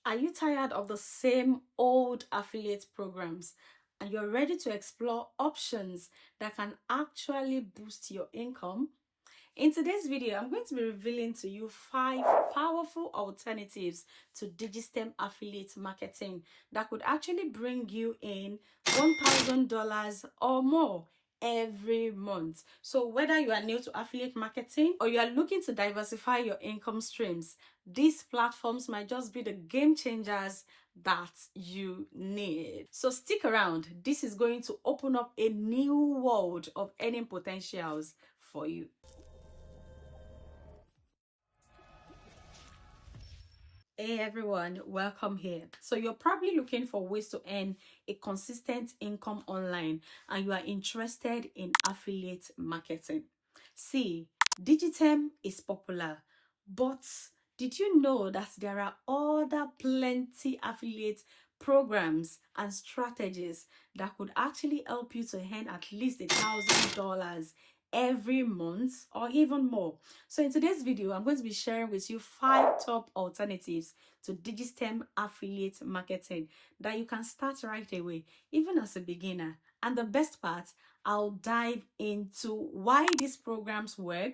Are you tired of the same old affiliate programs and you're ready to explore options that can actually boost your income? In today's video, I'm going to be revealing to you 5 powerful alternatives to Digitstem affiliate marketing that could actually bring you in $1,000 or more every month. So whether you are new to affiliate marketing or you are looking to diversify your income streams, these platforms might just be the game changers that you need. So stick around. This is going to open up a new world of earning potentials for you. Hey everyone, welcome here. So you're probably looking for ways to earn a consistent income online and you are interested in affiliate marketing. See, Digitstem is popular, but did you know that there are other plenty affiliate programs and strategies that could actually help you to earn at least $1,000 every month or even more? So in today's video, I'm going to be sharing with you 5 top alternatives to Digitstem affiliate marketing that you can start right away, even as a beginner. And the best part, I'll dive into why these programs work,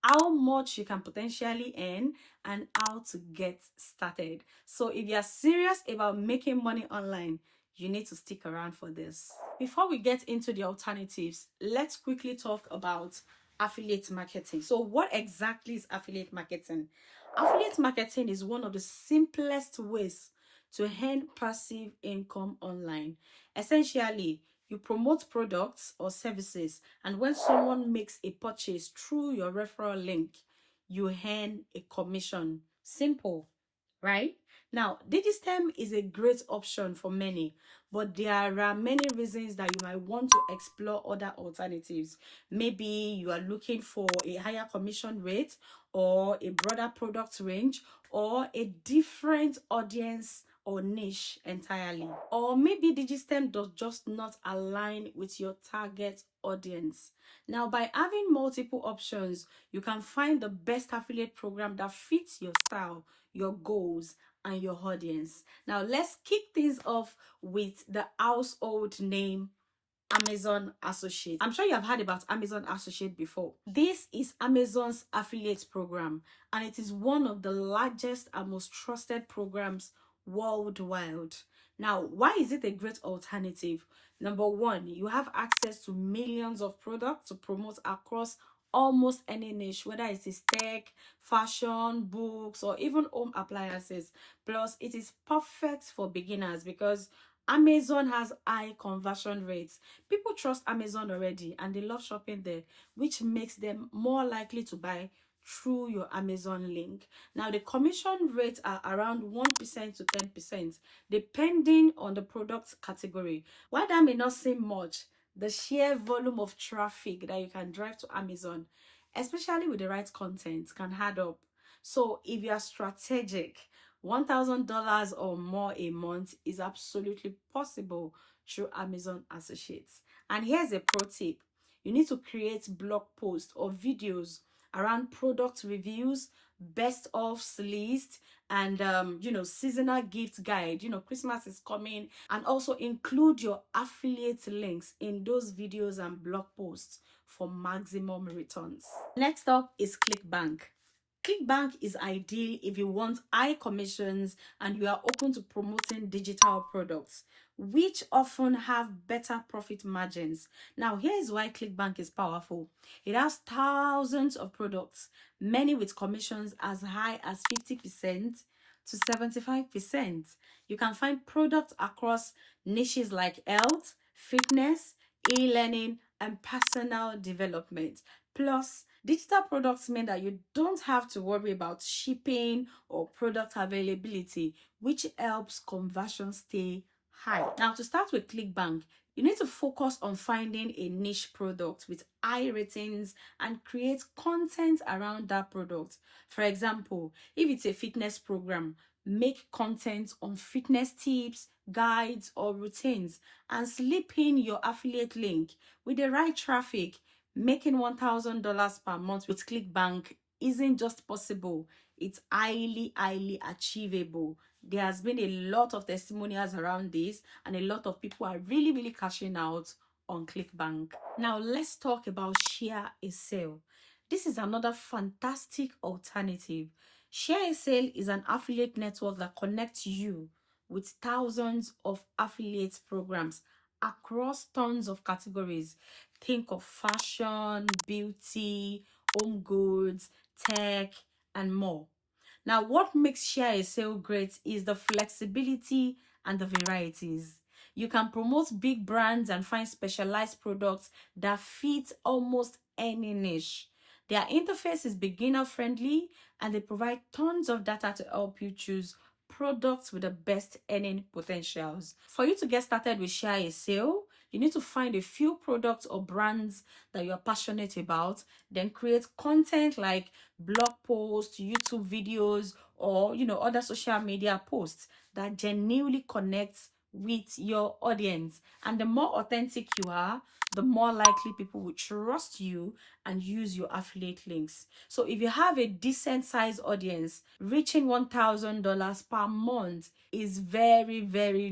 how much you can potentially earn, and how to get started. So if you're serious about making money online, you need to stick around for this. Before we get into the alternatives, let's quickly talk about affiliate marketing. So what exactly is affiliate marketing? Affiliate marketing is one of the simplest ways to earn passive income online. Essentially, you promote products or services, and when someone makes a purchase through your referral link, you earn a commission. Simple, right? Now, Digitstem is a great option for many, but there are many reasons that you might want to explore other alternatives. Maybe you are looking for a higher commission rate or a broader product range or a different audience or niche entirely. Or maybe Digitstem does just not align with your target audience. Now, by having multiple options, you can find the best affiliate program that fits your style, your goals, and your audience. Now, let's kick things off with the household name Amazon Associate. I'm sure you have heard about Amazon Associate before. This is Amazon's affiliate program, and it is one of the largest and most trusted programs worldwide. Now, why is it a great alternative? Number one, you have access to millions of products to promote across almost any niche, whether it is tech, fashion, books, or even home appliances. Plus, it is perfect for beginners because Amazon has high conversion rates. People trust Amazon already and they love shopping there, which makes them more likely to buy through your Amazon link. Now, the commission rates are around 1% to 10%, depending on the product category. While that may not seem much, the sheer volume of traffic that you can drive to Amazon, especially with the right content, can add up. So if you are strategic, $1,000 or more a month is absolutely possible through Amazon Associates. And here's a pro tip. You need to create blog posts or videos around product reviews, best offs list, and seasonal gift guide. Christmas is coming, and also include your affiliate links in those videos and blog posts for maximum returns. Next up is ClickBank. ClickBank is ideal if you want high commissions and you are open to promoting digital products, which often have better profit margins. Now, here's why ClickBank is powerful. It has thousands of products, many with commissions as high as 50% to 75%. You can find products across niches like health, fitness, e-learning, and personal development. Plus, digital products mean that you don't have to worry about shipping or product availability, which helps conversion stay high. Now, to start with ClickBank, you need to focus on finding a niche product with high ratings and create content around that product. For example, if it's a fitness program, make content on fitness tips, guides, or routines and slip in your affiliate link. With the right traffic, making $1,000 per month with ClickBank isn't just possible, it's highly achievable. There has been a lot of testimonials around this, and a lot of people are really cashing out on ClickBank. Now let's talk about ShareASale. This is another fantastic alternative. ShareASale is an affiliate network that connects you with thousands of affiliate programs across tons of categories. Think of fashion, beauty, home goods, tech, and more. Now, what makes ShareASale great is the flexibility and the varieties. You can promote big brands and find specialized products that fit almost any niche. Their interface is beginner friendly, and they provide tons of data to help you choose products with the best earning potentials. For you to get started with ShareASale, you need to find a few products or brands that you're passionate about, then create content like blog posts, YouTube videos, or other social media posts that genuinely connects with your audience. And the more authentic you are, the more likely people will trust you and use your affiliate links. So if you have a decent size audience, reaching $1,000 per month is very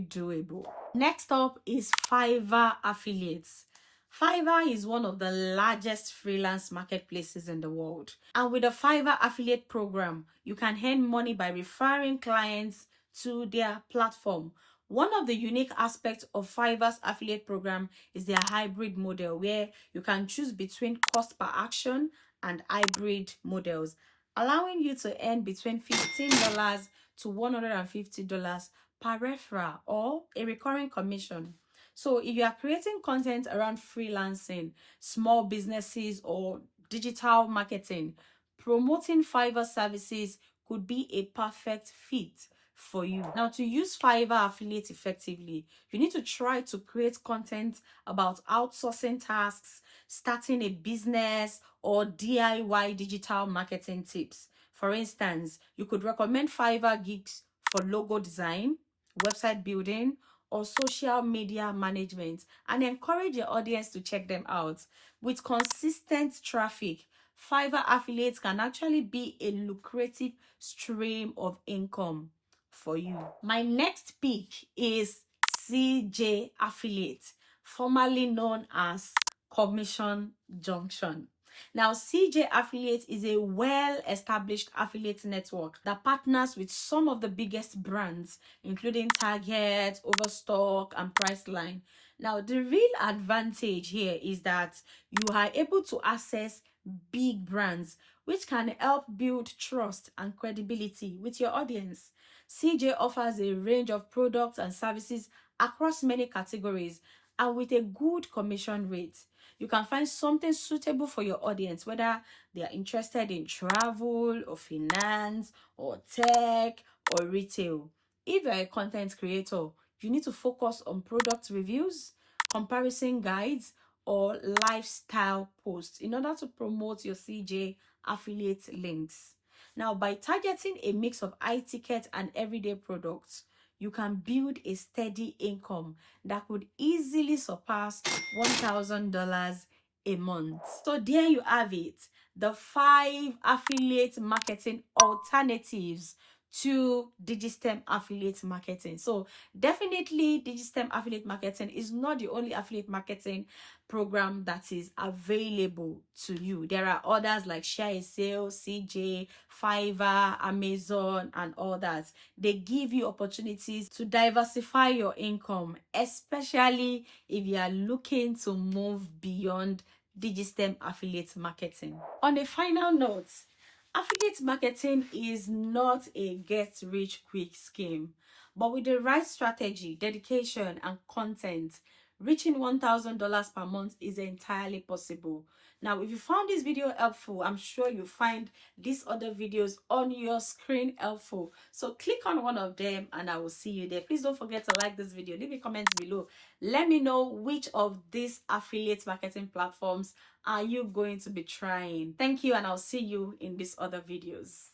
doable. Next up is Fiverr affiliates. Fiverr is one of the largest freelance marketplaces in the world. And with the Fiverr affiliate program, you can earn money by referring clients to their platform. One of the unique aspects of Fiverr's affiliate program is their hybrid model, where you can choose between cost per action and hybrid models, allowing you to earn between $15 to $150 per referral or a recurring commission. So if you are creating content around freelancing, small businesses, or digital marketing, promoting Fiverr services could be a perfect fit for you. Now, to use Fiverr affiliate effectively, you need to try to create content about outsourcing tasks, starting a business, or DIY digital marketing tips. For instance, you could recommend Fiverr gigs for logo design, website building, or social media management, and encourage your audience to check them out. With consistent traffic, Fiverr affiliates can actually be a lucrative stream of income for you. My next pick is CJ Affiliate, formerly known as Commission Junction. Now, CJ Affiliate is a well-established affiliate network that partners with some of the biggest brands, including Target, Overstock, and Priceline. Now, the real advantage here is that you are able to access big brands, which can help build trust and credibility with your audience. CJ offers a range of products and services across many categories and with a good commission rate. You can find something suitable for your audience, whether they are interested in travel or finance or tech or retail. If you're a content creator, you need to focus on product reviews, comparison guides, or lifestyle posts in order to promote your CJ affiliate links. Now, by targeting a mix of high ticket and everyday products, you can build a steady income that could easily surpass $1,000 a month. So there you have it, the 5 affiliate marketing alternatives to Digitstem affiliate marketing. So definitely Digitstem affiliate marketing is not the only affiliate marketing program that is available to you. There are others like ShareASale, CJ, Fiverr, Amazon, and all that. They give you opportunities to diversify your income, especially if you are looking to move beyond Digitstem affiliate marketing. On a final note, affiliate marketing is not a get-rich-quick scheme, but with the right strategy, dedication, and content, reaching $1,000 per month is entirely possible. Now, if you found this video helpful, I'm sure you find these other videos on your screen helpful. So click on one of them and I will see you there. Please don't forget to like this video. Leave a comment below. Let me know which of these affiliate marketing platforms are you going to be trying. Thank you, and I'll see you in these other videos.